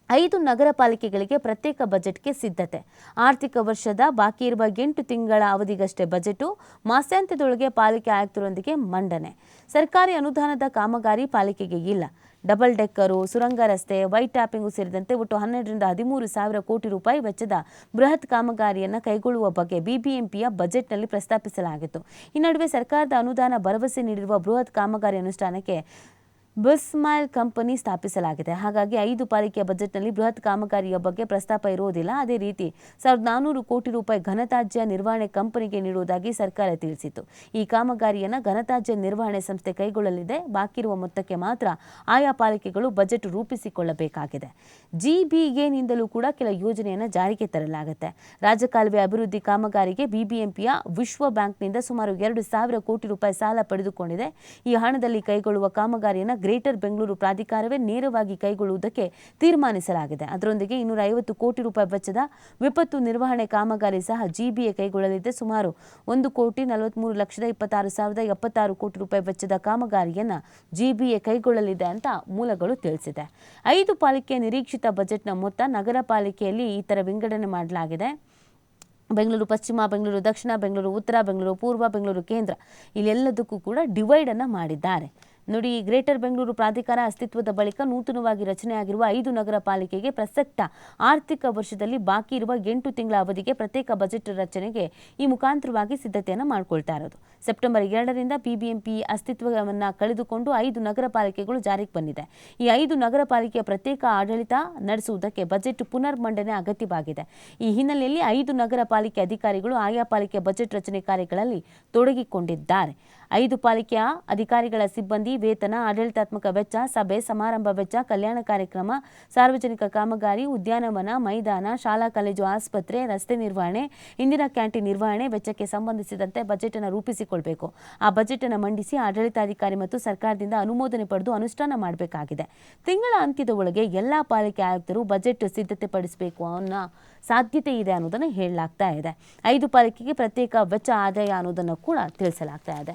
5 ನಗರ ಪಾಲಿಕೆಗಳಿಗೆ ಪ್ರತ್ಯೇಕ ಬಜೆಟ್ಗೆ ಸಿದ್ಧತೆ. ಆರ್ಥಿಕ ವರ್ಷದ ಬಾಕಿ ಇರುವ 8 ತಿಂಗಳ ಅವಧಿಗಷ್ಟೇ ಬಜೆಟು. ಮಾಸಾಂತ್ಯದೊಳಗೆ ಪಾಲಿಕೆ ಆಯುಕ್ತರೊಂದಿಗೆ ಮಂಡನೆ. ಸರ್ಕಾರಿ ಅನುದಾನದ ಕಾಮಗಾರಿ ಪಾಲಿಕೆಗೆ ಇಲ್ಲ. ಡಬಲ್ ಡೆಕ್ಕರು, ಸುರಂಗ ರಸ್ತೆ, ವೈಟ್ ಟ್ಯಾಪಿಂಗು ಸೇರಿದಂತೆ ಒಟ್ಟು 12 ರಿಂದ 13 ಸಾವಿರ ಕೋಟಿ ರೂಪಾಯಿ ವೆಚ್ಚದ ಬೃಹತ್ ಕಾಮಗಾರಿಯನ್ನು ಕೈಗೊಳ್ಳುವ ಬಗ್ಗೆ ಬಿಬಿಎಂಪಿಯ ಬಜೆಟ್ನಲ್ಲಿ ಪ್ರಸ್ತಾಪಿಸಲಾಗಿತ್ತು. ಈ ನಡುವೆ ಸರ್ಕಾರದ ಅನುದಾನ ಭರವಸೆ ನೀಡಿರುವ ಬೃಹತ್ ಕಾಮಗಾರಿ ಅನುಷ್ಠಾನಕ್ಕೆ ಬಿಸ್ಮೈಲ್ ಕಂಪನಿ ಸ್ಥಾಪಿಸಲಾಗಿದೆ. ಹಾಗಾಗಿ 5 ಪಾಲಿಕೆಯ ಬಜೆಟ್ನಲ್ಲಿ ಬೃಹತ್ ಕಾಮಗಾರಿಯ ಬಗ್ಗೆ ಪ್ರಸ್ತಾಪ ಇರುವುದಿಲ್ಲ. ಅದೇ ರೀತಿ 1400 ಕೋಟಿ ರೂಪಾಯಿ ಘನತ್ಯಾಜ್ಯ ನಿರ್ವಹಣೆ ಕಂಪನಿಗೆ ನೀಡುವುದಾಗಿ ಸರ್ಕಾರ ತಿಳಿಸಿತು. ಈ ಕಾಮಗಾರಿಯನ್ನು ಘನತ್ಯಾಜ್ಯ ನಿರ್ವಹಣೆ ಸಂಸ್ಥೆ ಕೈಗೊಳ್ಳಲಿದೆ. ಬಾಕಿ ಇರುವ ಮೊತ್ತಕ್ಕೆ ಮಾತ್ರ ಆಯಾ ಪಾಲಿಕೆಗಳು ಬಜೆಟ್ ರೂಪಿಸಿಕೊಳ್ಳಬೇಕಾಗಿದೆ. ಜಿಬಿಎನಿಂದಲೂ ಕೂಡ ಕೆಲ ಯೋಜನೆಯನ್ನು ಜಾರಿಗೆ ತರಲಾಗುತ್ತೆ. ರಾಜಕಾಲುವೆ ಅಭಿವೃದ್ಧಿ ಕಾಮಗಾರಿಗೆ ಬಿಬಿಎಂಪಿಯ ವಿಶ್ವ ಬ್ಯಾಂಕ್ನಿಂದ ಸುಮಾರು 2,000 ಕೋಟಿ ರೂಪಾಯಿ ಸಾಲ ಪಡೆದುಕೊಂಡಿದೆ. ಈ ಹಣದಲ್ಲಿ ಕೈಗೊಳ್ಳುವ ಕಾಮಗಾರಿಯನ್ನು ಗ್ರೇಟರ್ ಬೆಂಗಳೂರು ಪ್ರಾಧಿಕಾರವೇ ನೇರವಾಗಿ ಕೈಗೊಳ್ಳುವುದಕ್ಕೆ ತೀರ್ಮಾನಿಸಲಾಗಿದೆ. ಅದರೊಂದಿಗೆ 250 ಕೋಟಿ ರೂಪಾಯಿ ವೆಚ್ಚದ ವಿಪತ್ತು ನಿರ್ವಹಣೆ ಕಾಮಗಾರಿ ಸಹ ಜಿಬಿಎ ಕೈಗೊಳ್ಳಲಿದೆ. ಸುಮಾರು 1,43,26,076 ಕೋಟಿ ರೂಪಾಯಿ ವೆಚ್ಚದ ಕಾಮಗಾರಿಯನ್ನು ಜಿಬಿಎ ಕೈಗೊಳ್ಳಲಿದೆ ಅಂತ ಮೂಲಗಳು ತಿಳಿಸಿದೆ. 5 ಪಾಲಿಕೆಯ ನಿರೀಕ್ಷಿತ ಬಜೆಟ್ನ ಮೊತ್ತ ನಗರ ಪಾಲಿಕೆಯಲ್ಲಿ ಈ ಥರ ವಿಂಗಡಣೆ ಮಾಡಲಾಗಿದೆ. ಬೆಂಗಳೂರು ಪಶ್ಚಿಮ, ಬೆಂಗಳೂರು ದಕ್ಷಿಣ, ಬೆಂಗಳೂರು ಉತ್ತರ, ಬೆಂಗಳೂರು ಪೂರ್ವ, ಬೆಂಗಳೂರು ಕೇಂದ್ರ, ಇಲ್ಲೆಲ್ಲದಕ್ಕೂ ಕೂಡ ಡಿವೈಡನ್ನು ಮಾಡಿದ್ದಾರೆ. ನೋಡಿ, ಗ್ರೇಟರ್ ಬೆಂಗಳೂರು ಪ್ರಾಧಿಕಾರ ಅಸ್ತಿತ್ವದ ಬಳಿಕ ನೂತನವಾಗಿ ರಚನೆಯಾಗಿರುವ 5 ನಗರ ಪಾಲಿಕೆಗೆ ಪ್ರಸಕ್ತ ಆರ್ಥಿಕ ವರ್ಷದಲ್ಲಿ ಬಾಕಿ ಇರುವ 8 ತಿಂಗಳ ಅವಧಿಗೆ ಪ್ರತ್ಯೇಕ ಬಜೆಟ್ ರಚನೆಗೆ ಈ ಮುಖಾಂತರವಾಗಿ ಸಿದ್ಧತೆಯನ್ನು ಮಾಡಿಕೊಳ್ತಾ ಇರೋದು. ಸೆಪ್ಟೆಂಬರ್ 2ರಿಂದ ಬಿಬಿಎಂಪಿ ಅಸ್ತಿತ್ವವನ್ನು ಕಳೆದುಕೊಂಡು 5 ನಗರ ಪಾಲಿಕೆಗಳು ಜಾರಿಗೆ ಬಂದಿದೆ. ಈ 5 ನಗರ ಪಾಲಿಕೆಯ ಪ್ರತ್ಯೇಕ ಆಡಳಿತ ನಡೆಸುವುದಕ್ಕೆ ಬಜೆಟ್ ಪುನರ್ ಮಂಡನೆ ಅಗತ್ಯವಾಗಿದೆ. ಈ ಹಿನ್ನೆಲೆಯಲ್ಲಿ 5 ನಗರ ಪಾಲಿಕೆ ಅಧಿಕಾರಿಗಳು ಆಯಾ ಪಾಲಿಕೆ ಬಜೆಟ್ ರಚನೆ ಕಾರ್ಯಗಳಲ್ಲಿ ತೊಡಗಿಕೊಂಡಿದ್ದಾರೆ. 5 ಪಾಲಿಕೆಯ ಅಧಿಕಾರಿಗಳ ಸಿಬ್ಬಂದಿ ವೇತನ, ಆಡಳಿತಾತ್ಮಕ ವೆಚ್ಚ, ಸಭೆ ಸಮಾರಂಭ ವೆಚ್ಚ, ಕಲ್ಯಾಣ ಕಾರ್ಯಕ್ರಮ, ಸಾರ್ವಜನಿಕ ಕಾಮಗಾರಿ, ಉದ್ಯಾನವನ, ಮೈದಾನ, ಶಾಲಾ ಕಾಲೇಜು ಆಸ್ಪತ್ರೆ, ರಸ್ತೆ ನಿರ್ವಹಣೆ, ಇಂದಿರಾ ಕ್ಯಾಂಟೀನ್ ನಿರ್ವಹಣೆ ವೆಚ್ಚಕ್ಕೆ ಸಂಬಂಧಿಸಿದಂತೆ ಬಜೆಟ್ ಅನ್ನು ರೂಪಿಸಿಕೊಳ್ಬೇಕು. ಆ ಬಜೆಟ್ ಅನ್ನು ಮಂಡಿಸಿ ಆಡಳಿತಾಧಿಕಾರಿ ಮತ್ತು ಸರ್ಕಾರದಿಂದ ಅನುಮೋದನೆ ಪಡೆದು ಅನುಷ್ಠಾನ ಮಾಡಬೇಕಾಗಿದೆ. ತಿಂಗಳ ಅಂತ್ಯದ ಒಳಗೆ ಎಲ್ಲಾ ಪಾಲಿಕೆ ಆಯುಕ್ತರು ಬಜೆಟ್ ಸಿದ್ಧತೆ ಪಡಿಸಬೇಕು ಅನ್ನೋ ಸಾಧ್ಯತೆ ಇದೆ ಅನ್ನೋದನ್ನು ಹೇಳಲಾಗ್ತಾ ಇದೆ. 5 ಪಾಲಿಕೆಗೆ ಪ್ರತ್ಯೇಕ ವೆಚ್ಚ ಆದಾಯ ಅನ್ನೋದನ್ನು ಕೂಡ ತಿಳಿಸಲಾಗ್ತಾ ಇದೆ.